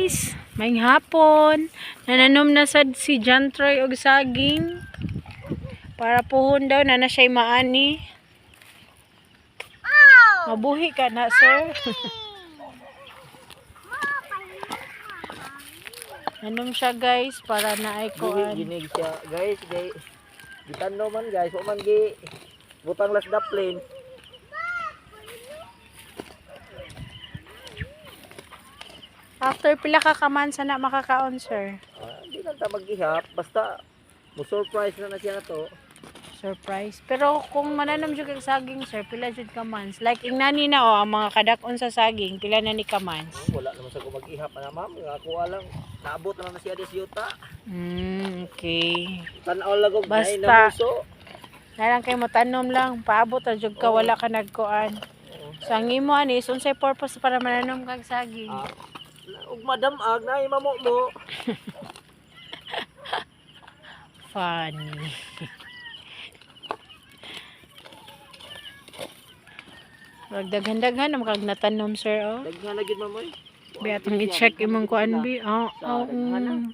guys, may hapon. Nananom na sad si John Troy og saging. Para puhon daw na siya'y maani. Mabuhi ka na, sir. Nanom siya guys para na ay kuan. Ginig siya guys. Gitando man guys, wa man gi butang las daplin. After pila ka kaman sana makakaon, sir? Di na ta mag-ihap, basta mo surprise na siya na to. Surprise. Pero kung mananom jud kag saging, sir, pila jud ka months? Like ingnani na ang mga kadakon sa saging, pila na ni ka months? Wala naman sa ko mag-ihap na ma'am, ako alang naabot na siya des yuta. Okay. Tan-aw lagog na Basta muso. nalang kay mo tanom lang, paabot ra jud ka wala ka nagkuan. Sa ngimo ani, unsay purpose para mananom kag saging? Ug madam ag na imamo mo. Funny. Daghan-daghan naman kag natanom, sir, oh. Daghan na gid mamoy. Biatong i-check imong kuan bi. Ano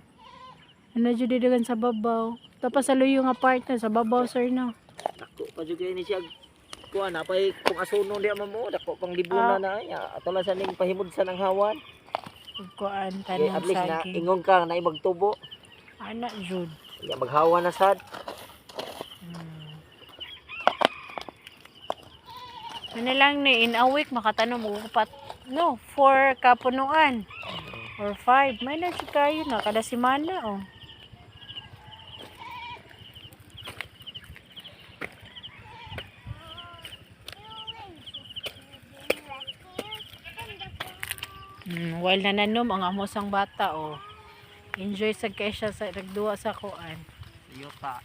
jud daghan sa babaw. Tapos sa luyo nga part na sa babaw, sir, no. Dako pa jud kay ni siya. Kuan na pay kung asuno di mo, dako pang libuna na ya. Ato lang sa ning pahimod sa nang hawan. Kuan Kay tanong at least na saging. ingon ka na magtubo. Ana jud. Ya maghawa na sad. Ano lang ni in a week makatanom og upat. No, 4 kapunuan or 5. May na jud kayo na kada semana, oh. While nananom ang amosang bata, oh. Enjoy sa kay siya sa nagduwa sa kuan. Yuta.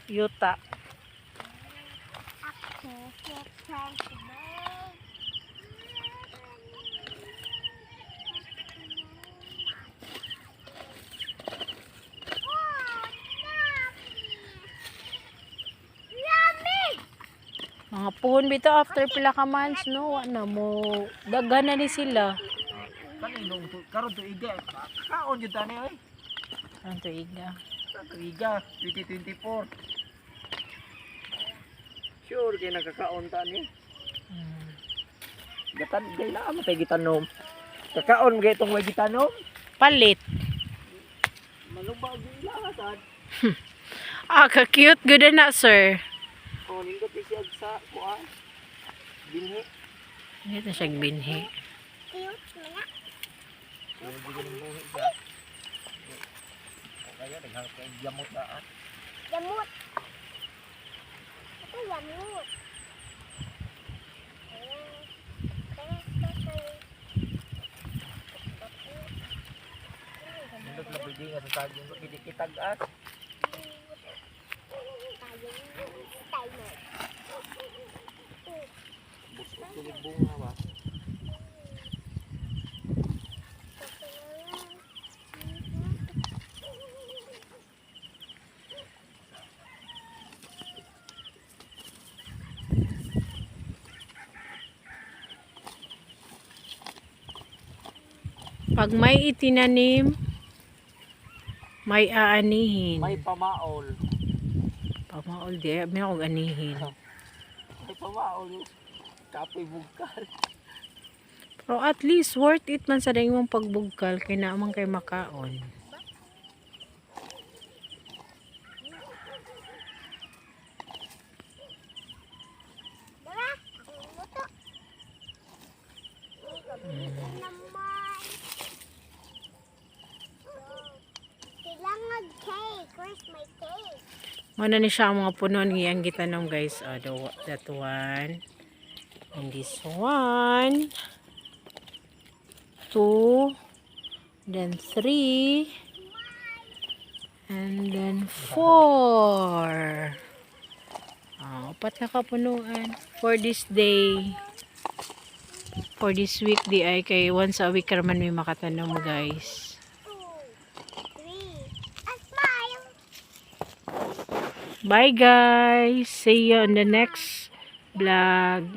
Mga puhon bito after pila ka months, no? Ano mo, daghan na ni sila. Kaninong karon tuiga. Kaon jud tani oy. Ang tuiga. Tuiga 2024. Sure kay nakakaon tani. Gatan gay na mo tay gitanom. Kakaon gay tong way gitanom. Palit. Malubaw gyud lahasad. Ka-cute good na, sir. Oh, nindot siya sa kuan. Binhi. Dito siya binhi. Kaya daghang kay yamot na. Yamot. Ito yamot. Nindot na pwede nga sa saging ko kitag-as. Busok tulig bunga ba? Pag may itinanim, may aanihin. May pamaol. Pamaol di, may akong anihin. May pamaol yung kapoy bugkal. Pero at least worth it man sa dahil mong pagbugkal kay naman kay makaon. Kailangan cake. Where's my cake? Muna ni siya ang mga puno niyang gitanong, guys. That one. And this one. 2. Then 3. And then 4. Upat na kapunuan. For this day. For this week, di ay kay once a week raman may makatanong, guys. 2, 3. A smile. Bye guys. See you on the next vlog.